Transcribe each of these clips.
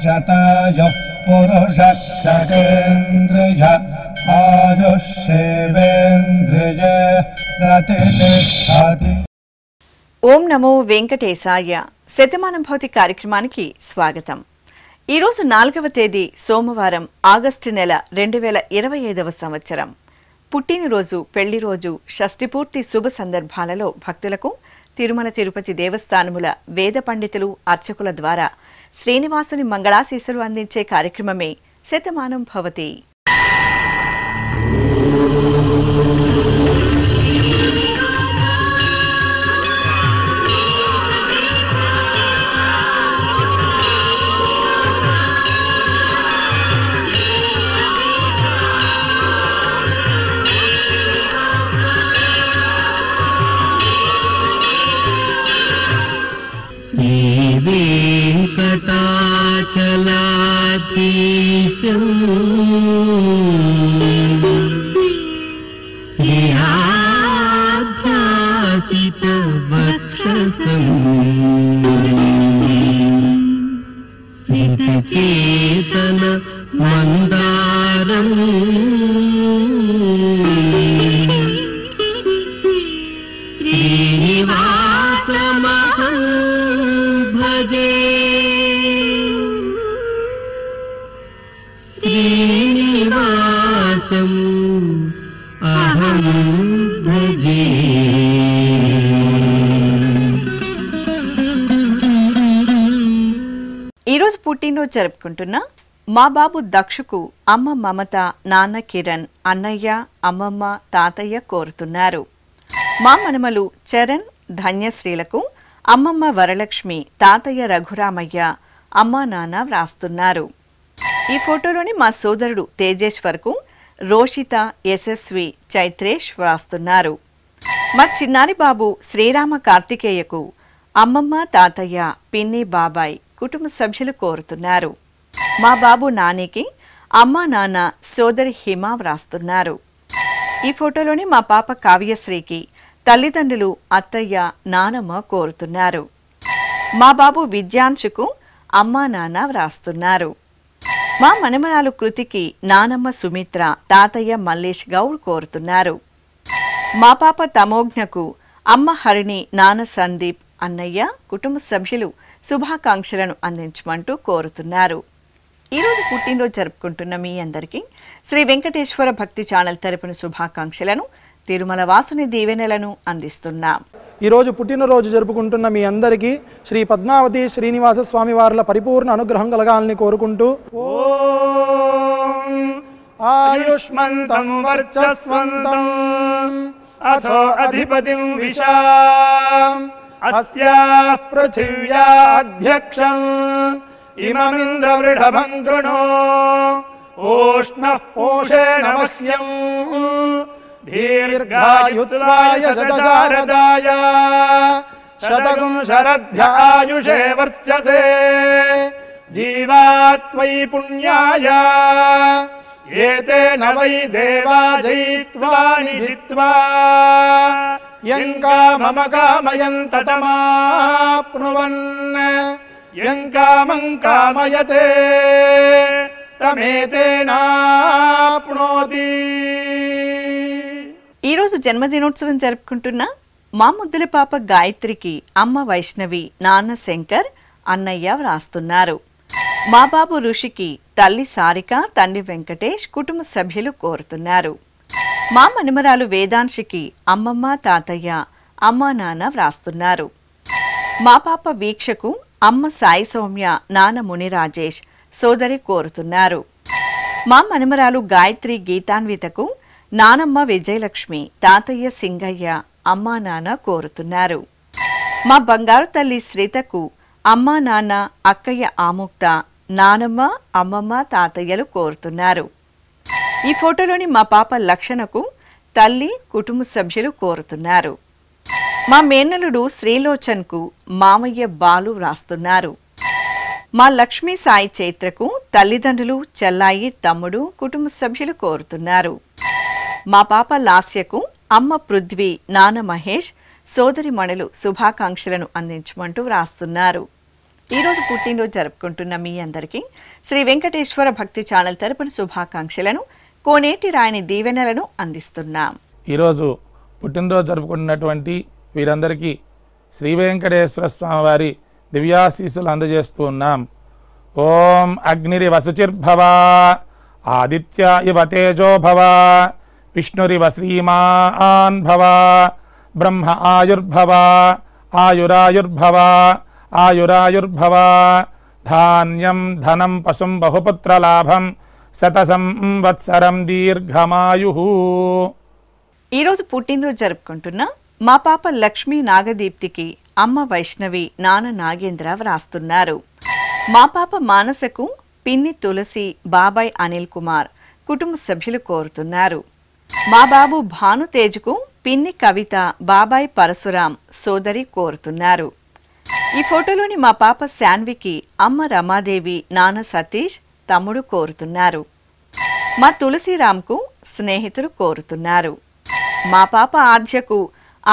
शतायुः पुरुषः शतेन्द्रिय आयुष्येवेन्द्रिये प्रतिष्ठति। ఓం నమో వెంకటేశాయ. శతమానం భౌతి కార్యక్రమానికి స్వాగతం. ఈరోజు 4వ తేదీ సోమవారం, ఆగస్టు నెల 2025వ సంవత్సరం. పుట్టినరోజు, పెళ్లి రోజు, షష్ఠిపూర్తి శుభ సందర్భాలలో భక్తులకు తిరుమల తిరుపతి దేవస్థానముల వేద పండితులు, అర్చకుల ద్వారా శ్రీనివాసుని మంగళాశీస్సులు అందించే కార్యక్రమమే శతమానం భవతి. वेंकटाचलाधीशं श्रीयाध्यासितवक्षसं सितचेतन मंदारं श्रीनिवासमहं भजे. श्रीनिवासम् अहं भजे. ఈరోజు పుట్టినరోజు జరుపుకుంటున్న మా బాబు దక్షుకు అమ్మ మమత, నాన్న కిరణ్, అన్నయ్య, అమ్మమ్మ, తాతయ్య కోరుతున్నారు. మా మనమలు చరణ్, ధన్యశ్రీలకు అమ్మమ్మ వరలక్ష్మి, తాతయ్య రఘురామయ్య, అమ్మా నాన్న వ్రాస్తున్నారు. ఈ ఫోటోలోని మా సోదరుడు తేజేశ్వర్కు రోషిత, యశస్వి, చైత్రేష్ వ్రాస్తున్నారు. మా చిన్నారి బాబు శ్రీరామ కార్తికేయకు అమ్మమ్మ, తాతయ్య, పిన్ని, బాబాయ్, కుటుంబ సభ్యులు కోరుతున్నారు. మా బాబు నానికి అమ్మా నాన్న, సోదరి హిమ వ్రాస్తున్నారు. ఈ ఫోటోలోని మా పాప కావ్యశ్రీకి తల్లిదండ్రులు, అత్తయ్య, నానమ్మ కోరుతున్నారు. మా బాబు విద్యాంశుకు అమ్మా నాన్న వ్రాస్తున్నారు. మా మనమరాలు కృతికి నానమ్మ సుమిత్ర, తాతయ్య మల్లేష్ గౌడ్ కోరుతున్నారు. మా పాప తమోజ్ఞకు అమ్మ హరిణి, నాన్న సందీప్, అన్నయ్య, కుటుంబ సభ్యులు శుభాకాంక్షలను అందించమంటూ కోరుతున్నారు. ఈరోజు పుట్టినరోజు జరుపుకుంటున్న మీ అందరికీ శ్రీ వెంకటేశ్వర భక్తి ఛానల్ తరపున శుభాకాంక్షలను, తిరుమల వాసుని దీవెనలను అందిస్తున్నాం. ఈరోజు పుట్టినరోజు జరుపుకుంటున్న మీ అందరికీ శ్రీ పద్మావతి శ్రీనివాస స్వామి వార్ల పరిపూర్ణ అనుగ్రహం కలగాలని కోరుకుంటూ ఓం ఆయుష్మంతం వర్చస్వంతం అథో అధిపతిం విశాం అస్యాః పృథివ్యాధ్యక్షం ఇమమింద్రవృఢభం కృణో ఓష్ణః పోషేణ మహ్యం దీర్ఘాయుత్వాయ శతశారదాయ శతగుం శరద్ధ్యాయుషే వర్చసే జీవాత్వై పుణ్యాయ ఏతేన వై దేవా జయిత్వా నిజిత్వా యం కామమ కామయంత తమాప్నువన్ యం కామం కామయతే తమేతేనాప్నోతి. ఈరోజు జన్మదినోత్సవం జరుపుకుంటున్న మా ముద్దుల పాప గాయత్రికి అమ్మ వైష్ణవి, నాన్న శంకర్, అన్నయ్య వ్రాస్తున్నారు. మా బాబు ఋషికి తల్లి సారిక, తండ్రి వెంకటేష్, కుటుంబ సభ్యులు కోరుతున్నారు. మా మనమరాలు వేదాంశికి అమ్మమ్మ, తాతయ్య, అమ్మా నాన్న వ్రాస్తున్నారు. మా పాప వీక్షకు అమ్మ సాయి సౌమ్య, నాన్న ముని రాజేష్, సోదరి కోరుతున్నారు. మా మనమరాలు గాయత్రి గీతాన్వితకు నానమ్మ విజయలక్ష్మి, తాతయ్య సింగయ్య, అమ్మా నాన్న కోరుతున్నారు. మా బంగారు తల్లి శ్రీతకు అమ్మా నాన్న, అక్కయ్య ఆముక్త, నానమ్మ, అమ్మమ్మ, తాతయ్యలు కోరుతున్నారు. ఈ ఫోటోలోని మా పాప లక్షణకు తల్లి, కుటుంబ సభ్యులు కోరుతున్నారు. మా మేనలుడు శ్రీలోచన్కు మామయ్య బాలు వ్రాస్తున్నారు. మా లక్ష్మీ సాయి చైత్రకు తల్లిదండ్రులు, చెల్లాయి, తమ్ముడు, కుటుంబ సభ్యులు కోరుతున్నారు. మా పాప లాస్యకు అమ్మ పృథ్వీ, నాన్న మహేష్, సోదరి మణులు శుభాకాంక్షలను అందించమంటూ వ్రాస్తున్నారు. ఈరోజు పుట్టినరోజు జరుపుకుంటున్న మీ అందరికీ శ్రీ వెంకటేశ్వర భక్తి ఛానల్ తరపున శుభాకాంక్షలను, కోనేటి రాయని దీవెనలను అందిస్తున్నాం. ఈరోజు పుట్టినరోజు జరుపుకుంటున్నటువంటి వీరందరికీ శ్రీ వెంకటేశ్వర స్వామి వారి దివ్యాశీస్సులు అందజేస్తూ ఉన్నాం. ఓం అగ్నిరివ శుచిర్భవ, ఆదిత్య ఇవ తేజో భవ, విష్ణురివ శ్రీమాన్ భవ, బ్రహ్మ ఆయుర్భవ, ఆయురాయుర్భవ, ఆయురాయుర్భవ, ధాన్యం ధనం పశుం బహుపుత్రలాభం, శతసంవత్సరం దీర్ఘమాయు. ఈరోజు పుట్టినరోజు జరుపుకుంటున్న మా పాప లక్ష్మీ నాగదీప్తికి అమ్మ వైష్ణవి, నాన్న నాగేంద్ర వ్రాస్తున్నారు. మా పాప మానసకు పిన్ని తులసి, బాబాయ్ అనిల్ కుమార్ కుటుంబ సభ్యులు కోరుతున్నారు. మా బాబు భానుతేజ్కు పిన్ని కవిత, బాబాయ్ పరశురాం సోదరి కోరుతున్నారు. ఈ ఫోటోలోని మా పాప శాన్వికి అమ్మ రమాదేవి, నాన్న సతీష్ తమ్ముడు కోరుతున్నారు. మా తులసిరామ్కు స్నేహితులు కోరుతున్నారు. మా పాప ఆద్యకు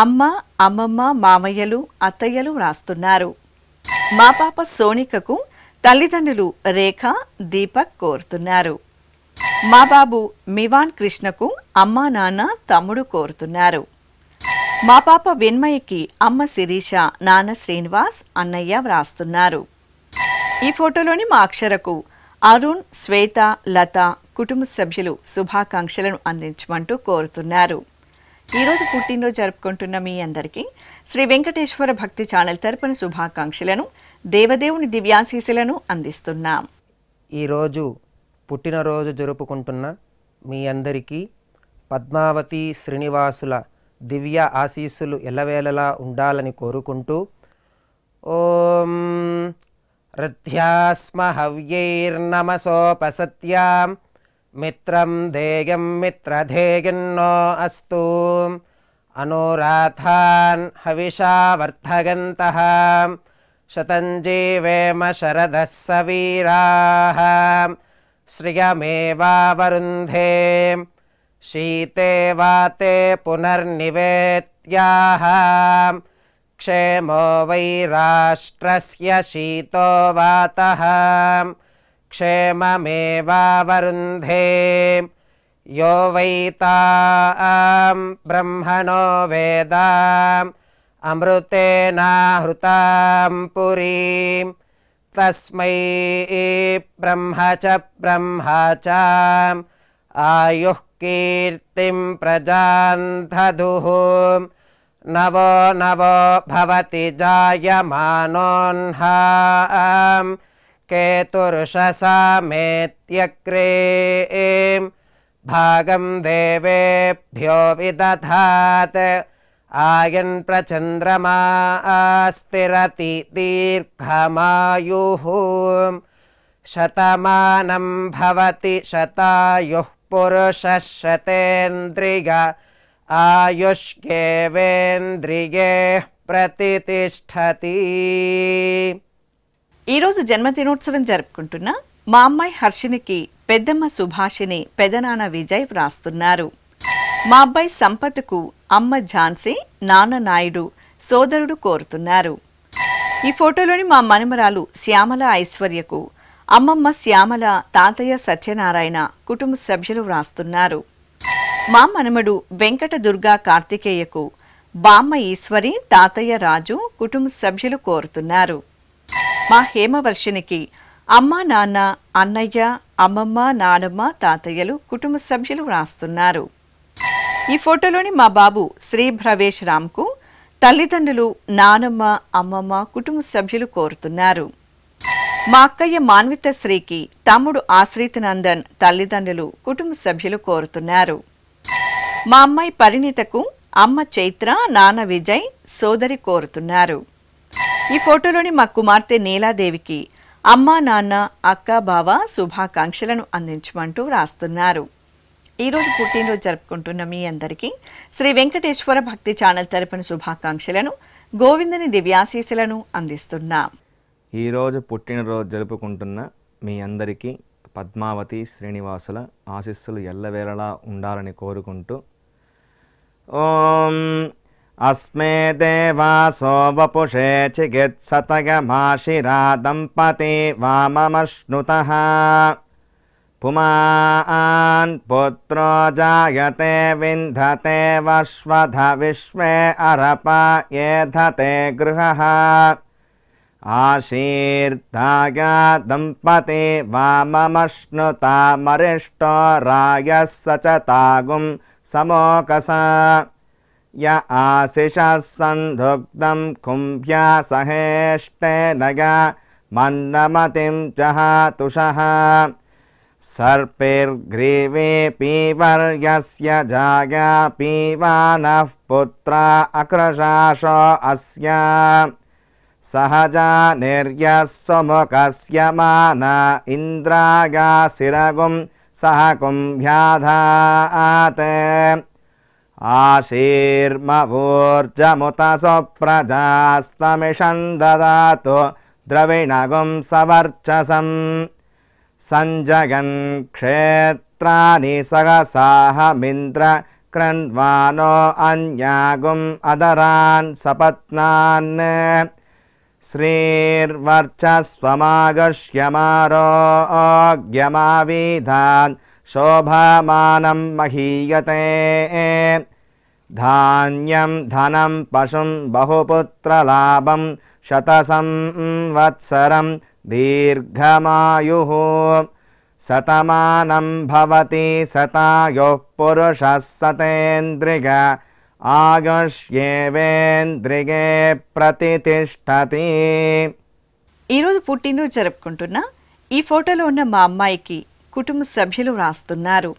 అమ్మ, అమ్మమ్మ, మామయ్యలు, అత్తయ్యలు వ్రాస్తున్నారు. మా పాప సోనికకు తల్లిదండ్రులు రేఖ, దీపక్ కోరుతున్నారు. మా బాబు మివాన్ కృష్ణకు అమ్మ, నాన్న, తమ్ముడు కోరుతున్నారు. మా పాప విన్మయ్యకి అమ్మ శిరీష, నాన్న శ్రీనివాస్, అన్నయ్య వ్రాస్తున్నారు. ఈ ఫోటోలోని మా అక్షరకు అరుణ్, శ్వేత, లత కుటుంబ సభ్యులు శుభాకాంక్షలను అందించమంటూ కోరుతున్నారు. ఈరోజు పుట్టినరోజు జరుపుకుంటున్న మీ అందరికీ శ్రీ వెంకటేశ్వర భక్తి ఛానల్ తరపున శుభాకాంక్షలను, దేవదేవుని దివ్యాశీస్సులను అందిస్తున్నాం. ఈరోజు పుట్టినరోజు జరుపుకుంటున్న మీ అందరికీ పద్మావతి శ్రీనివాసుల దివ్య ఆశీస్సులు ఎల్లవేళలా ఉండాలని కోరుకుంటూ ఓం రథ్యాస్మ హవ్యైర్నమసోపసత్యాం మిత్రం ధేయం మిత్రధేయన్నో అస్తు అనురాధాన్ హవిషా వర్ధగంతః శతం జీవేమ శరదః సవీరాః శ్రియమేవావరుంధే శీతే వాతే పునర్నివేత్యాః క్షేమో వై రాష్ట్రస్య శీతో వాతః క్షేమమేవావరుంధే యో వై తాం బ్రహ్మణో వేద అమృతేనాహృతాం పురీం తస్మై బ్రహ్మ చ ఆయుః కీర్తిం ప్రజాం దదుః నవో నవో భవతి జాయమానోన్హాం కేతుర్షసామేత్యగ్రే భాగం దేవేభ్యో విదధాత్ ఆయన్ ప్రచంద్రమా స్థిరతి దీర్ఘమాయుః శతమానం భవతి శతాయుః పురుషः శతేంద్రియ ఆయుష్యేవేంద్రియే ప్రతిష్ఠతి. ఈరోజు జన్మదినోత్సవం జరుపుకుంటున్న మా అమ్మాయి హర్షినికి పెద్దమ్మ సుభాషిని, పెదనాన్న విజయ్ వ్రాస్తున్నారు. మా అబ్బాయి సంపత్కు అమ్మ ఝాన్సీ, నాన్న నాయుడు సోదరుడు కోరుతున్నారు. ఈ ఫోటోలోని మా మనమరాలు శ్యామల ఐశ్వర్యకు అమ్మమ్మ శ్యామల, తాతయ్య సత్యనారాయణ కుటుంబ సభ్యులు వ్రాస్తున్నారు. మా మనమడు వెంకట దుర్గా కార్తికేయకు బామ్మ ఈశ్వరి, తాతయ్య రాజు కుటుంబ సభ్యులు కోరుతున్నారు. మా హేమవర్షినికి అమ్మ, నాన్న, అన్నయ్య, అమ్మమ్మ, నానమ్మ, తాతయ్యలు కుటుంబ సభ్యులు వ్రాస్తున్నారు. ఈ ఫోటోలోని మా బాబు శ్రీ భ్రవేష్ రామ్కు తల్లిదండ్రులు నానమ్మ, అమ్మమ్మ కుటుంబ సభ్యులు కోరుతున్నారు. మా అక్కయ్య మాన్విత శ్రీకి తమ్ముడు ఆశ్రిత్ నందన్ తల్లిదండ్రులు కుటుంబ సభ్యులు కోరుతున్నారు. మా అమ్మాయి పరిణీతకు అమ్మ చైత్ర, నాన్న విజయ్ సోదరి కోరుతున్నారు. ఈ ఫోటోలోని మా కుమార్తె నీలాదేవికి అమ్మ, నాన్న, అక్క, బావ శుభాకాంక్షలను అందించమంటూ వ్రాస్తున్నారు. ఈరోజు పుట్టినరోజు జరుపుకుంటున్న మీ అందరికీ శ్రీ వెంకటేశ్వర భక్తి ఛానల్ తరపున శుభాకాంక్షలను, గోవిందని దివ్యాశీస్సులను అందిస్తున్నాం. ఈరోజు పుట్టినరోజు జరుపుకుంటున్న మీ అందరికీ పద్మావతి శ్రీనివాసుల ఆశీస్సులు ఎల్లవేళలా ఉండాలని కోరుకుంటూ ఓం अस्मे देवासो वपुषे चिकित्सतगमाशिरा दम्पती वाममश्नुतः पुमान् पुत्रो जायते विन्धते वश्वध विश्वे अरपा येधते गृहः आशीर्दाय दम्पती वाममश्नुता मरिष्टो रायः स च तागुं समोकसा य आशिषः सन्धुग्धं कुम्भ्या सहेष्टेन मन्नमतिं जहातुषः सर्पिर्ग्रीवे पीवर्यस्य जाया पीवानः पुत्रा अकृशाशो अस्य सहजा निर्यः सुमुखस्य माना इन्द्रागासिरगुं सह कुम्भ्याधात् आशीर्मवोर्जमुत सुप्रजास्तमिषं ददातु द्रविणगुं सवर्चसम् संजगन् क्षेत्राणि सहसाहमिन्द्र कृण्वानो अन्यागुम् अदरान् सपत्नान् श्रीर्वर्चस्वमागश्यमारोग्यमाविधान् शोभमानं महीयते धान्यं धनं पशुं बहुपुत्रलाभं शतसंवत्सरं दीर्घमायुः शतमानं भवति शतायुः पुरुषः शतेन्द्रिय ఆయుష్యేవేంద్రియే ప్రతిష్టతి. ఈరోజు పుట్టినరోజు జరుపుకుంటున్న ఈ ఫోటోలో ఉన్న మా అమ్మాయికి కుటుంబ సభ్యులు వ్రాస్తున్నారు.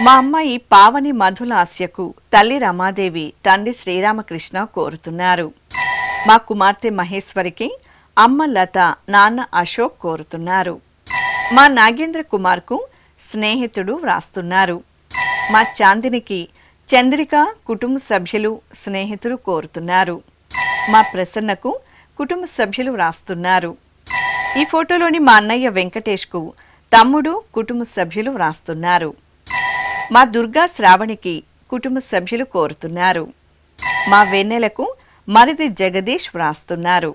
మా అమ్మాయి పావని మధులాస్యకు తల్లి రమాదేవి తండ్రి శ్రీరామకృష్ణ కోరుతున్నారు. మా కుమార్తె మహేశ్వరికి అమ్మ లత నాన్న అశోక్ కోరుతున్నారు. మా నాగేంద్ర కుమార్కు స్నేహితుడు వ్రాస్తున్నారు. మా చాందినికి చంద్రిక కుటుంబ సభ్యులు స్నేహితులు కోరుతున్నారు. మా ప్రసన్నకు కుటుంబ సభ్యులు వ్రాస్తున్నారు. ఈ ఫోటోలోని మా అన్నయ్య వెంకటేష్కు తమ్ముడు కుటుంబ సభ్యులు వ్రాస్తున్నారు. మా దుర్గా శ్రావణికి కుటుంబ సభ్యులు కోరుతున్నారు. మా వెన్నెలకు మరిది జగదీష్ వ్రాస్తున్నారు.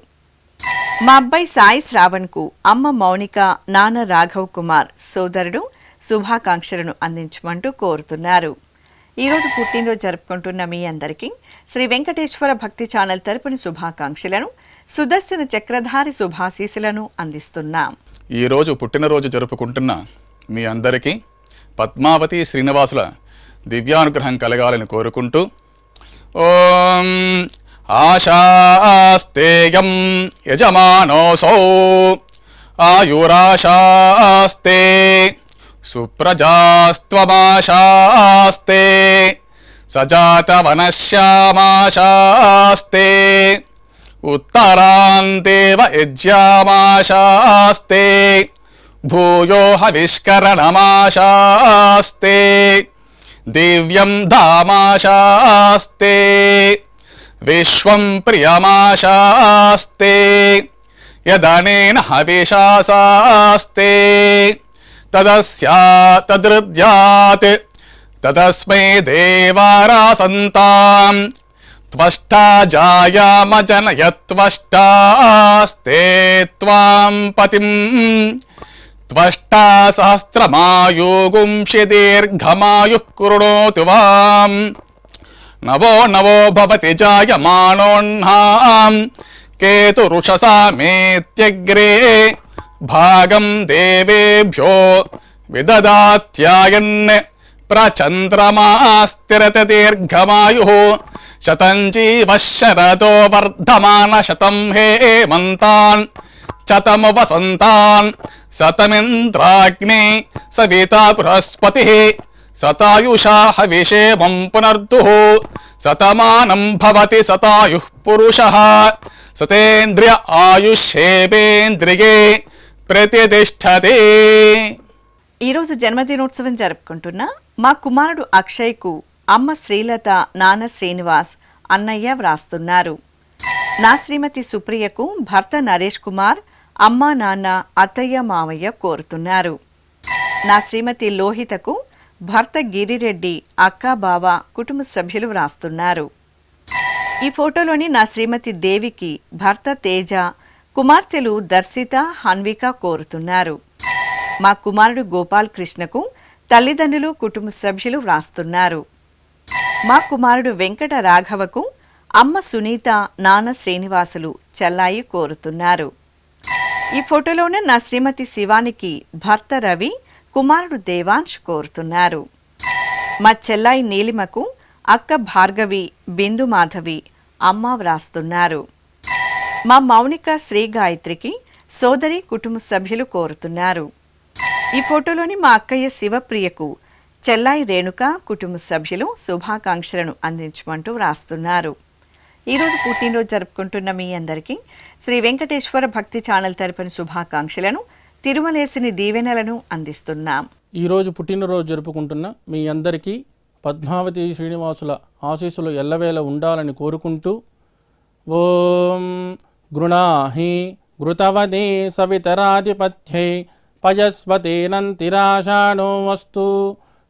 మా అబ్బాయి సాయి శ్రావణ్కు అమ్మ మౌనిక నాన్న రాఘవ్ కుమార్ సోదరుడు శుభాకాంక్షలను అందించమంటూ కోరుతున్నారు. ఈరోజు పుట్టినరోజు జరుపుకుంటున్న మీ అందరికీ శ్రీ వెంకటేశ్వర భక్తి ఛానల్ తరపున శుభాకాంక్షలను సుదర్శన చక్రధారి శుభాశీస్సులను అందిస్తున్నాం. ఈరోజు పుట్టినరోజు జరుపుకుంటున్న మీ అందరికీ పద్మావతి శ్రీనివాసుల దివ్యానుగ్రహం కలగాలని కోరుకుంటూ ఓం ఆశాస్తేయం యజమానోసౌ ఆయురాశాస్తే సుప్రజాస్త్వమాశాస్తే సజాతవనశ్యామాశాస్తే ఉత్తరాంతేవ యజ్యామాశాస్తే భూయో హవిష్కరణమాశాస్తే దివ్యం ధామాశాస్తే విశ్వం ప్రియమాశాస్తే యదనేన హవిషాశాస్తే తదస్యా తదృద్యాత్ తదస్మై దేవారాసంతాం త్వష్టా జాయామజనయత్వష్టాస్తే త్వాం పతిం త్వష్టా సహస్రమాయుగుంషి దీర్ఘమాయుః కృణోతు వాం నవో నవో భవతి జాయమానోన్నాం కేతురుషసా మేత్యగ్రే భాగం దేవేభ్యో విదదాత్యాయన్ ప్రచంద్రమా స్థిరత దీర్ఘమాయుః శతం జీవః శరదో వర్ధమాన శతం హేమంతాన్ శతము వసంతాన్ శతమింద్రాగ్ని సవితా బృహస్పతిః శతాయుషా హవిషేమం పునర్దుః శతమానం భవతి శతాయుః పురుషః శతేంద్రియ ఆయుష్యేవేంద్రియే ప్రతిష్టతే. ఈరోజు జన్మదినోత్సవం జరుపుకుంటున్న మా కుమారుడు అక్షయ్కు అమ్మ శ్రీలత నాన్న శ్రీనివాస్ అన్నయ్య వ్రాస్తున్నారు. నా శ్రీమతి సుప్రియకు భర్త నరేష్ కుమార్ అమ్మ నాన్న అత్తయ్య మావయ్య కోరుతున్నారు. నా శ్రీమతి లోహితకు భర్త గిరిరెడ్డి అక్క బావ కుటుంబ సభ్యులు వ్రాస్తున్నారు. ఈ ఫోటోలోని నా శ్రీమతి దేవికి భర్త తేజ, కుమార్తెలు దర్శిత, హన్విక కోరుతున్నారు. మా కుమారుడు గోపాల్ కృష్ణకు తల్లిదండ్రులు, కుటుంబ సభ్యులు వ్రాస్తున్నారు. మా కుమారుడు వెంకట రాఘవకు అమ్మ సునీత, నాన్న శ్రీనివాసులు, చెల్లాయి కోరుతున్నారు. ఈ ఫోటోలోనే నా శ్రీమతి శివానికి భర్త రవి, కుమారుడు దేవాంశ్ కోరుతున్నారు. మా చెల్లాయి నీలిమకు అక్క భార్గవి, బిందు మాధవి, అమ్మ వ్రాస్తున్నారు. మా మౌనిక శ్రీ గాయత్రికి సోదరి, కుటుంబ సభ్యులు కోరుతున్నారు. ఈ ఫోటోలోని మా అక్కయ్య శివప్రియకు చెల్లాయి రేణుక, కుటుంబ సభ్యులు శుభాకాంక్షలను అందించమంటూ వ్రాస్తున్నారు. ఈరోజు పుట్టినరోజు జరుపుకుంటున్న మీ అందరికీ శ్రీ వెంకటేశ్వర భక్తి ఛానల్ తరపున శుభాకాంక్షలను, తిరుమలేసిని దీవెనలను అందిస్తున్నాం. ఈరోజు పుట్టినరోజు జరుపుకుంటున్న మీ అందరికీ పద్మావతి శ్రీనివాసుల ఆశీస్సులు ఎల్లవేళ ఉండాలని కోరుకుంటూ ఓం గృణాహి ఘృతవదే సవితరాధిపత్యై పయస్వతేనంతిరాషాణో వస్తు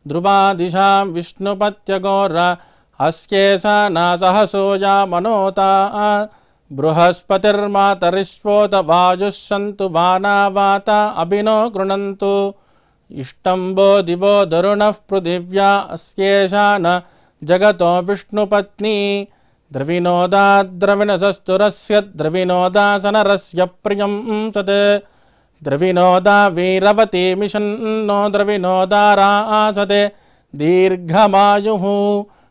ధ్రువాదిశాం విష్ణుపత్యగోర అస్యేషా నాసహసోజా మనోతా బృహస్పతిర్మాతరిష్వోత వాజుస్సంతు వానావాత అభినో గృణంతు ఇష్టంబో దివో దరుణః పృథివ్యా అస్యేషా న జగతో విష్ణుపత్ని ద్రవినోదాద్రవిణసస్తురస్య ద్రవినోదాసనరస్య ప్రియం సత్ ద్రవినోదా వీరవతి మిషన్నో ద్రవినోదారాసతే దీర్ఘమాయుః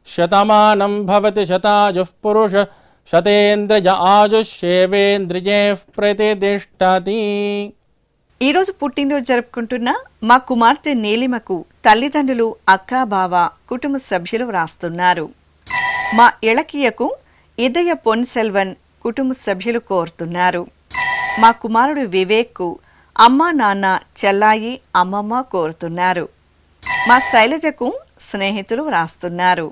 శతమానం భవతి శతాయుః పురుష శతేంద్రియ ఆయుష్యేవేంద్రియైః ప్రతిష్ఠతి. ఈరోజు పుట్టినరోజు జరుపుకుంటున్న మా కుమార్తె నీలిమకు తల్లిదండ్రులు, అక్క, బావ, కుటుంబ సభ్యులు వ్రాస్తున్నారు. మా ఇళకియకు ఇదయ పొన్సెల్వన్, కుటుంబ సభ్యులు కోరుతున్నారు. మా కుమారుడు వివేక్కు అమ్మ, నాన్న, చెల్లాయి, అమ్మమ్మ కోరుతున్నారు. మా శైలజకు స్నేహితులు వ్రాస్తున్నారు.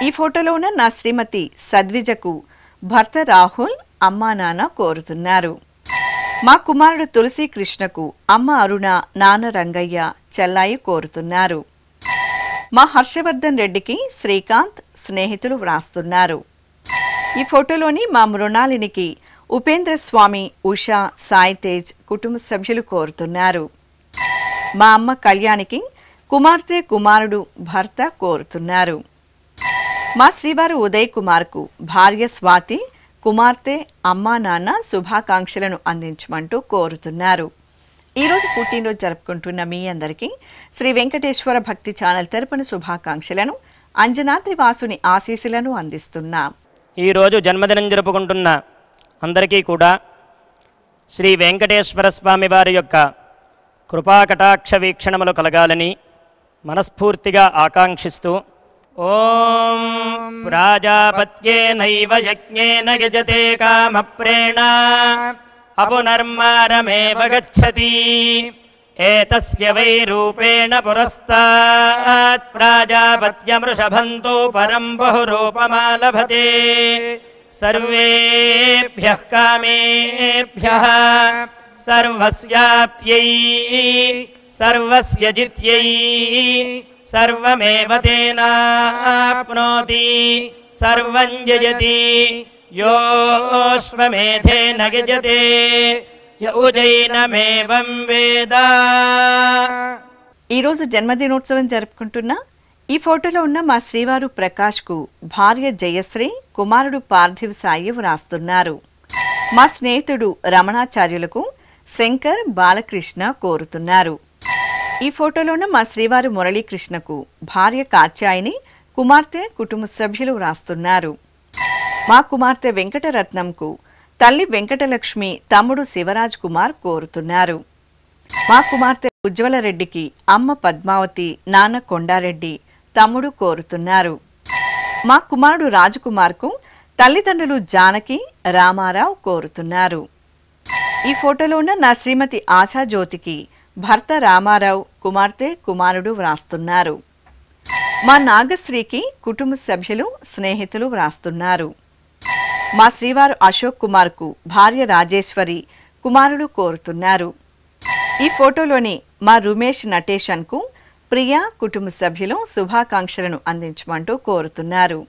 ఈ ఫోటోలో ఉన్న నా శ్రీమతి సద్విజకు భర్త రాహుల్, అమ్మా, నాన్న కోరుతున్నారు. మా కుమారుడు తులసి కృష్ణకు అమ్మ అరుణ, నాన్న రంగయ్య, చెల్లాయి కోరుతున్నారు. మా హర్షవర్ధన్ రెడ్డికి శ్రీకాంత్, స్నేహితులు వ్రాస్తున్నారు. ఈ ఫోటోలోని మా మృణాలినికి ఉపేంద్ర స్వామి, ఉషా, సాయి తేజ్, కుటుంబ సభ్యులు కోరుతున్నారు. మా అమ్మ కళ్యాణికి కుమార్తె, కుమారుడు, భర్త కోరుతున్నారు. మా శ్రీవారు ఉదయ్ కుమార్కు భార్య స్వాతి, కుమార్తె, అమ్మా, నాన్న శుభాకాంక్షలను అందించమంటూ కోరుతున్నారు. ఈరోజు పుట్టినరోజు జరుపుకుంటున్న మీ అందరికీ శ్రీ వెంకటేశ్వర భక్తి ఛానల్ తరపున శుభాకాంక్షలను, అంజనాద్రి వాసుని ఆశీస్సులను అందిస్తున్నాం. ఈరోజు జన్మదినం జరుపుకుంటున్న అందరికీ కూడా శ్రీ వెంకటేశ్వర స్వామి వారి యొక్క కృపాకటాక్ష వీక్షణములు కలగాలని మనస్ఫూర్తిగా ఆకాంక్షిస్తూ ఓం ప్రాజాపత్యేనైవ యజ్ఞేన యజతే కామప్రేణ అపునర్మారమేవ గచ్చతి ఏతస్య వై రూపేణ పురస్తాత్ ప్రాజాపత్యమృషభంతో పరం బహురూపమాలభతే సర్వేభ్యః కామేభ్యః సర్వస్యాప్త్యై సర్వస్య జిత్యై సర్వమేవ తేనాప్నోతి సర్వం జయతి యోష్వమేధేన గజతే యౌజైనమేవం వేద. ఈరోజు జన్మదినోత్సవం జరుపుకుంటున్న ఈ ఫోటోలో ఉన్న మా శ్రీవారు ప్రకాష్కు భార్య జయశ్రీ, కుమారుడు పార్థివ్ సాయి వ్రాస్తున్నారు. మా స్నేహితుడు రమణాచార్యులకు శంకర్, బాలకృష్ణ కోరుతున్నారు. ఈ ఫోటోలోన మా శ్రీవారు మురళీకృష్ణకు భార్య కాత్యాయిని, కుమార్తె, కుటుంబ సభ్యులు వ్రాస్తున్నారు. మా కుమార్తె వెంకటరత్నంకు తల్లి వెంకటలక్ష్మి, తమ్ముడు శివరాజ్ కుమార్ కోరుతున్నారు. మా కుమార్తె ఉజ్వలరెడ్డికి అమ్మ పద్మావతి, నాన్న కొండారెడ్డి, తమ్ముడు కోరుతున్నారు. మా కుమారుడు రాజకుమార్కు తల్లిదండ్రులు జానకి, రామారావు కోరుతున్నారు. ఈ ఫోటోలో ఉన్న నా శ్రీమతి ఆశాజ్యోతికి భర్త రామారావు, కుమార్తె, కుమారుడు వ్రాస్తున్నారు. మా నాగశ్రీకి కుటుంబ సభ్యులు, స్నేహితులు వ్రాస్తున్నారు. మా శ్రీవారు అశోక్ కుమార్కు భార్య రాజేశ్వరి, కుమారుడు కోరుతున్నారు. ఈ ఫోటోలోని మా రుమేష్ నటేషన్కు ప్రియా, కుటుంబ సభ్యులు శుభాకాంక్షలను అందించమంటూ కోరుతున్నారు.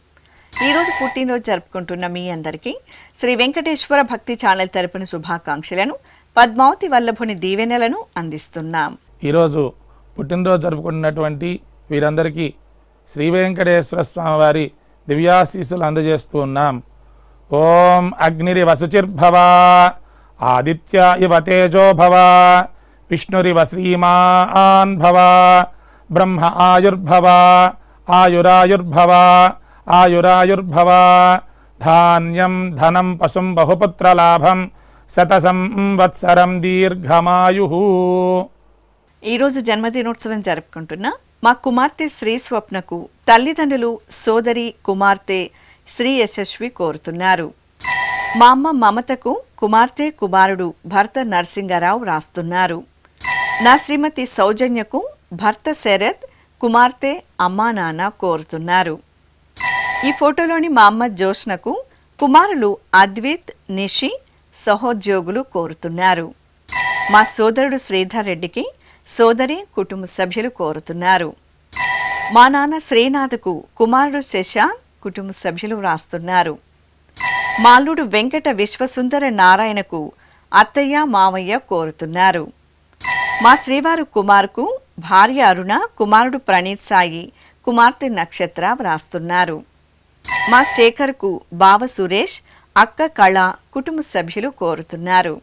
ఈరోజు పుట్టినరోజు జరుపుకుంటున్న మీ అందరికీ శ్రీ వెంకటేశ్వర భక్తి ఛానల్ తరపున శుభాకాంక్షలను, పద్మావతి వల్లభుని దీవెనలను అందిస్తున్నాం. ఈరోజు పుట్టినరోజు జరుపుకుంటున్నటువంటి వీరందరికీ శ్రీ వెంకటేశ్వర స్వామి వారి దివ్యాశీస్సులు అందజేస్తూ ఉన్నాం. ఓం అగ్నిరి వసుచిర్భవ, ఆదిత్య ఇవ తేజో భవ, విష్ణురివ శ్రీమాన్ భవ, బ్రహ్మ ఆయుర్భవ, ఆయురాయుర్భవ, ఆయురాయుర్భవ, ధాన్యం ధనం పశుం బహుపుత్రలాభం, శత సంవత్సరం దీర్ఘమాయు. ఈరోజు జన్మదినోత్సవం జరుపుకుంటున్న మా కుమార్తె శ్రీ స్వప్నకు తల్లిదండ్రులు, సోదరి, కుమార్తె శ్రీ యశస్వి కోరుతున్నారు. మా అమ్మ మమతకు కుమార్తె, కుమారుడు భర్త నరసింగరావు రాస్తున్నారు. నా శ్రీమతి సౌజన్యకు భర్త శరత్, కుమార్తె, అమ్మా నాన్న కోరుతున్నారు. ఈ ఫోటోలోని మా అమ్మ జోష్నకు కుమారులు అద్విత్, నిషి, సహోద్యోగులు కోరుతున్నారు. మా సోదరుడు శ్రీధర్ రెడ్డికి సోదరి, కుటుంబ సభ్యులు కోరుతున్నారు. మా నాన్న శ్రీనాథ్కు కుమారుడు శశాంక్, కుటుంబ సభ్యులు వ్రాస్తున్నారు. మాల్లుడు వెంకట విశ్వసుందర నారాయణకు అత్తయ్య, మామయ్య కోరుతున్నారు. మా శ్రీవారు కుమార్కు భార్య అరుణ, కుమారుడు ప్రణీత్ సాయి, కుమార్తె నక్షత్ర వ్రాస్తున్నారు. మా శేఖర్కు బావ సురేష్, అక్క కళ, కుటుంబ సభ్యులు కోరుతున్నారు.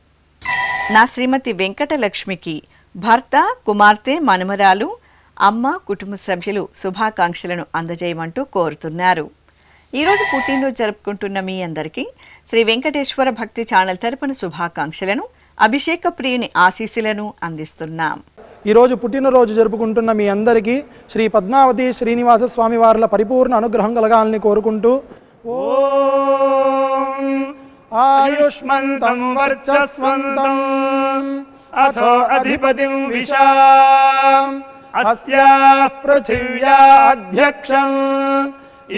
నా శ్రీమతి వెంకటలక్ష్మికి భర్త, కుమార్తె, మనుమరాలు, అమ్మ, కుటుంబ సభ్యులు శుభాకాంక్షలను అందజేయమంటూ కోరుతున్నారు. ఈరోజు పుట్టినరోజు జరుపుకుంటున్న మీ అందరికీ శ్రీ వెంకటేశ్వర భక్తి ఛానల్ తరపున శుభాకాంక్షలను, అభిషేక ప్రియుని ఆశీస్సులను అందిస్తున్నాం. ఈరోజు పుట్టినరోజు జరుపుకుంటున్న మీ అందరికీ శ్రీ పద్మావతి శ్రీనివాస స్వామి వార్ల పరిపూర్ణ అనుగ్రహం కలగాలని కోరుకుంటూ ఓం ఆయుష్మంతం వర్చస్వంతం అథో అధిపతిం విశాం అస్యాః పృథివ్యా అధ్యక్షం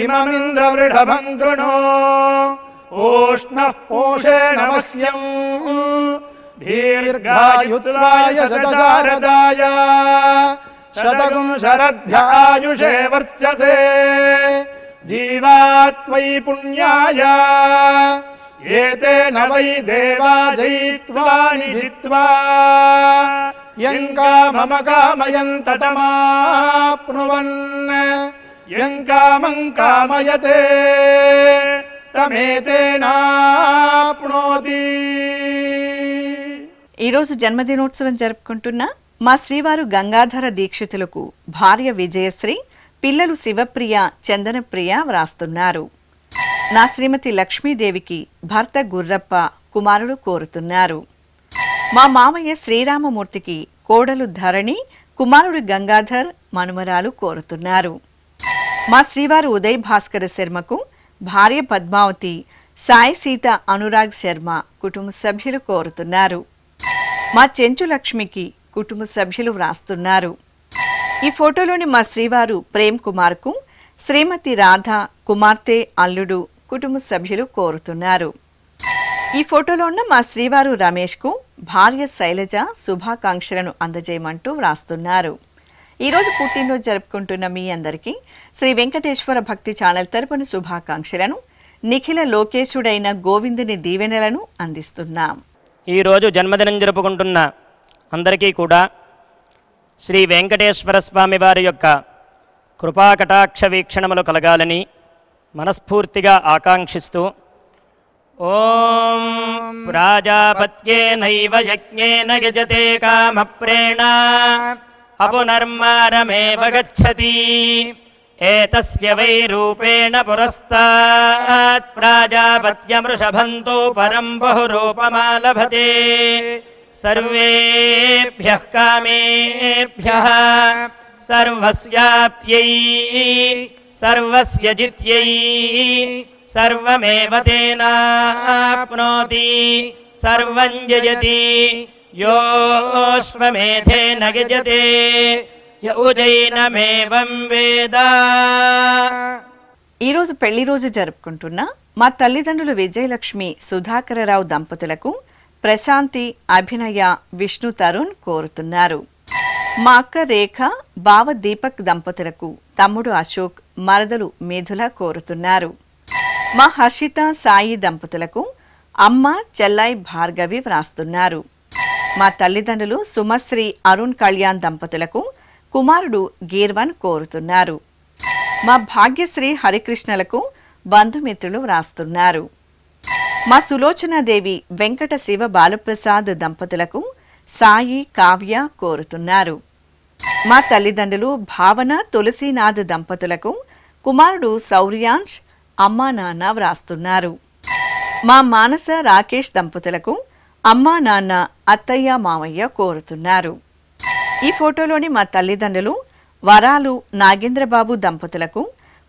ఇమమింద్రవృఢభం కృణో ఓష్ణః పోషేణ మహ్యం దీర్ఘాయుత్వాయ శతశారదాయ శతగుం శరద్ధ్యాయుషే వర్చసే జీవాత్వై పుణ్యాయ ఏతేన వై దేవా జయిత్వా నిజిత్వా యం కామమ కామయం తతమాప్నువన్ యం కామం కామయతే తమేతేనాప్నోతి. ఈరోజు జన్మదినోత్సవం జరుపుకుంటున్న మా శ్రీవారు గంగాధర దీక్షితులకు భార్య విజయశ్రీ, పిల్లలు శివప్రియ, చందనప్రియ వ్రాస్తున్నారు. నా శ్రీమతి లక్ష్మీదేవికి భర్త గుర్రప్ప, కుమారుడు కోరుతున్నారు. మా మామయ్య శ్రీరామమూర్తికి కోడలు ధరణి, కుమారుడు గంగాధర్, మనుమరాలు కోరుతున్నారు. మా శ్రీవారు ఉదయ్ భాస్కర శర్మకు భార్య పద్మావతి, సాయి సీత, అనురాగ్ శర్మ, కుటుంబ సభ్యులు కోరుతున్నారు. మా చెంచు లక్ష్మికి కుటుంబ సభ్యులు వ్రాస్తున్నారు. ఈ ఫోటోలోని మా శ్రీవారు ప్రేమ్ కుమార్కు శ్రీమతి రాధ, కుమార్తె, అల్లుడు, కుటుంబ సభ్యులు కోరుతున్నారు. ఈ ఫోటోలో ఉన్న మా శ్రీవారు రమేష్కు భార్య శైలజ శుభాకాంక్షలను అందజేయమంటూ వ్రాస్తున్నారు. ఈరోజు పుట్టినరోజు జరుపుకుంటున్న మీ అందరికీ శ్రీ వెంకటేశ్వర భక్తి ఛానల్ తరపున శుభాకాంక్షలను, నిఖిల లోకేశుడైన గోవిందుని దీవెనలను అందిస్తున్నాం. ఈరోజు జన్మదినం జరుపుకుంటున్న అందరికీ కూడా శ్రీ వెంకటేశ్వర స్వామి వారి యొక్క కృపాకటాక్ష వీక్షణములు కలగాలని మనస్ఫూర్తిగా ఆకాంక్షిస్తూ ఓం ప్రాజాపత్యేనైవ యజ్ఞేన యజతే కామప్రేణ అపునర్మారమేవ గచ్చతి ఏతస్య వై రూపేణ పురస్తాత్ ప్రాజాపత్యమృషభంతో పరం బహురూపమాలభతే సర్వేభ్యః కామేభ్యః సర్వస్యాప్త్యై సర్వస్య జిత్యై సర్వమేవ తేనాప్నోతి సర్వం జయతి యోష్వమేధేన గజతే యౌజైనమేవం వేద. ఈరోజు పెళ్లి రోజు జరుపుకుంటున్న మా తల్లిదండ్రులు విజయలక్ష్మి, సుధాకరరావు దంపతులకు ప్రశాంతి, అభినయ, విష్ణు తరుణ్ కోరుతున్నారు. మా అక్క రేఖ, బావ దీపక్ దంపతులకు తమ్ముడు అశోక్, మరదలు మేధుల కోరుతున్నారు. మా హర్షిత సాయి దంపతులకు అమ్మ చెల్లై భార్గవి వ్రాస్తున్నారు. మా తల్లిదండ్రులు సుమశ్రీ అరుణ్ కళ్యాణ్ దంపతులకు కుమారుడు గీర్వన్ కోరుతున్నారు. మా భాగ్యశ్రీ హరికృష్ణలకు బంధుమిత్రులు వ్రాస్తున్నారు. మా సులోచనాదేవి వెంకట శివ బాలప్రసాద్ దంపతులకు సాయి కావ్య కోరుతున్నారు. మా తల్లిదండ్రులు భావన తులసీనాథ్ దంపతులకు కుమారుడు సౌర్యాంశ్ అమ్మా నాన్న వ్రాస్తున్నారు. మా మానస రాకేష్ దంపతులకు అమ్మా నాన్న అత్తయ్య మామయ్య కోరుతున్నారు. ఈ ఫోటోలోని మా తల్లిదండ్రులు వరాలు నాగేంద్రబాబు దంపతులకు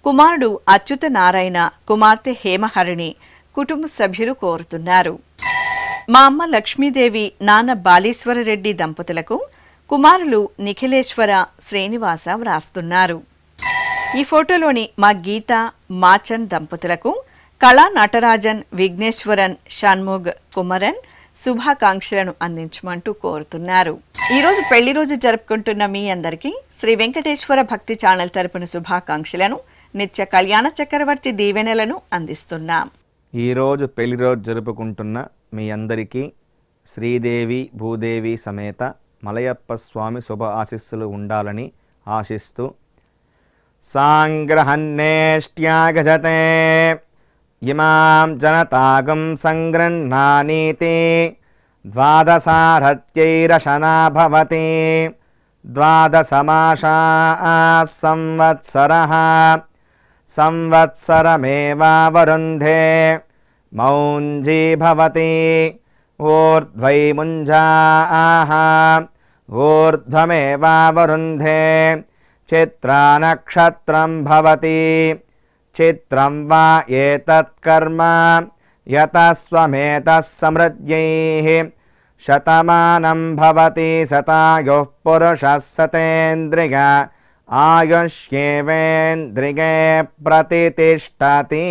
కుమారుడు అచ్యుత నారాయణ కుమార్తె హేమహరిణి కుటుంబ సభ్యులు కోరుతున్నారు. మా అమ్మ లక్ష్మీదేవి నాన్న బాలీశ్వరరెడ్డి దంపతులకు కుమారులు నిఖిలేశ్వర శ్రీనివాస వ్రాస్తున్నారు. ఈ ఫోటోలోని మా గీత మాచన్ దంపతులకు కళా నటరాజన్ విఘ్నేశ్వరన్ షణ్ముగ్ కుమరన్ శుభాకాంక్షలను అందించమంటూ కోరుతున్నారు. ఈరోజు పెళ్లి రోజు జరుపుకుంటున్న మీ అందరికీ శ్రీ వెంకటేశ్వర భక్తి ఛానల్ తరపున శుభాకాంక్షలను నిత్య కళ్యాణ చక్రవర్తి దీవెనలను అందిస్తున్నాం. ఈరోజు పెళ్లి రోజు జరుపుకుంటున్న మీ అందరికీ శ్రీదేవి భూదేవి సమేత మలయప్ప స్వామి శుభ ఆశీస్సులు ఉండాలని ఆశిస్తూ సాంగ్రహన్నేష్ట్యాగజతే ఇమాం జనతాగం సంగృహ్ణానీతి ద్వాదశారత్యైరశనా భవతి ద్వాదశమాసా సంవత్సరః సంవత్సరమేవావరుంధే మౌంజీ భవతి ఊర్ధ్వై ముంజాః ఊర్ధ్వమేవావరుంధే చిత్రా నక్షత్రం భవతి చిత్రం వా ఏతత్కర్మ యతస్వమేతః సమృద్ధ్యైః శతమానం భవతి శతాయుః పురుషः శతేంద్రియ ఆయుష్యేవేంద్రియే ప్రతితిష్టతి.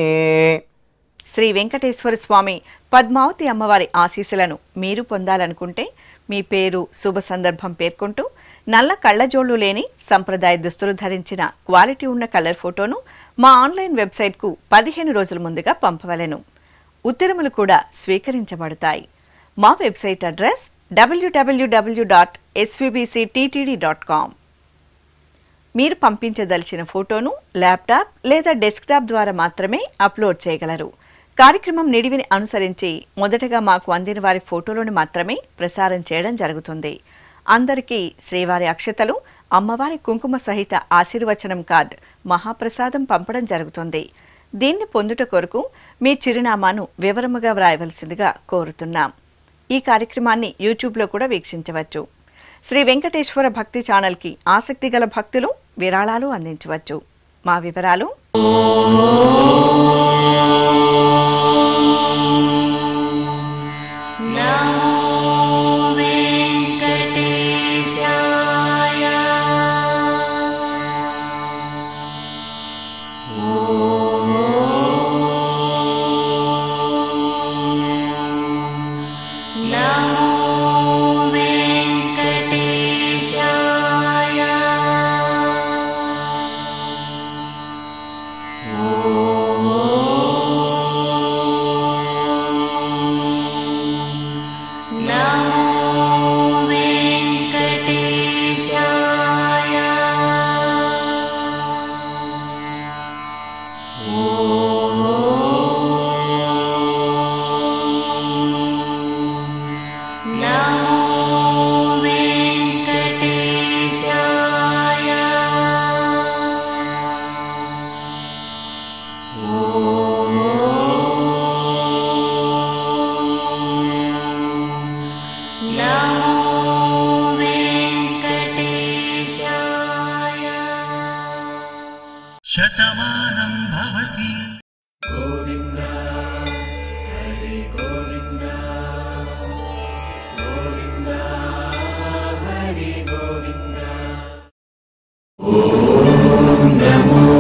శ్రీ వెంకటేశ్వర స్వామి పద్మావతి అమ్మవారి ఆశీస్సులను మీరు పొందాలనుకుంటే మీ పేరు శుభ సందర్భం పేర్కొంటూ నల్ల కళ్ళజోళ్లు లేని సంప్రదాయ దుస్తులు ధరించిన క్వాలిటీ ఉన్న కలర్ ఫోటోను మా ఆన్లైన్ వెబ్సైట్కు 15 రోజుల ముందుగా పంపవలెను. ఉత్తరములు కూడా స్వీకరించబడతాయి. మా వెబ్సైట్ అడ్రస్ www.svbcttd.com. మీరు పంపించదలిచిన ఫోటోను ల్యాప్టాప్ లేదా డెస్క్టాప్ ద్వారా మాత్రమే అప్లోడ్ చేయగలరు. కార్యక్రమం నిడివిని అనుసరించి మొదటగా మాకు అందిన వారి ఫోటోలను మాత్రమే ప్రసారం చేయడం జరుగుతుంది. అందరికీ శ్రీవారి అక్షతలు, అమ్మవారి కుంకుమ సహిత ఆశీర్వచనం కార్డ్, మహాప్రసాదం పంపడం జరుగుతుంది. దీన్ని పొందుట కొరకు మీ చిరునామాను వివరముగా వ్రాయవలసిందిగా కోరుతున్నాం. ఈ కార్యక్రమాన్ని యూట్యూబ్లో కూడా వీక్షించవచ్చు. శ్రీ వెంకటేశ్వర భక్తి ఛానల్కి ఆసక్తి గల భక్తులు విరాళాలు అందించవచ్చు. మా వివరాలు: శతమానం భవతి. ఓం నమో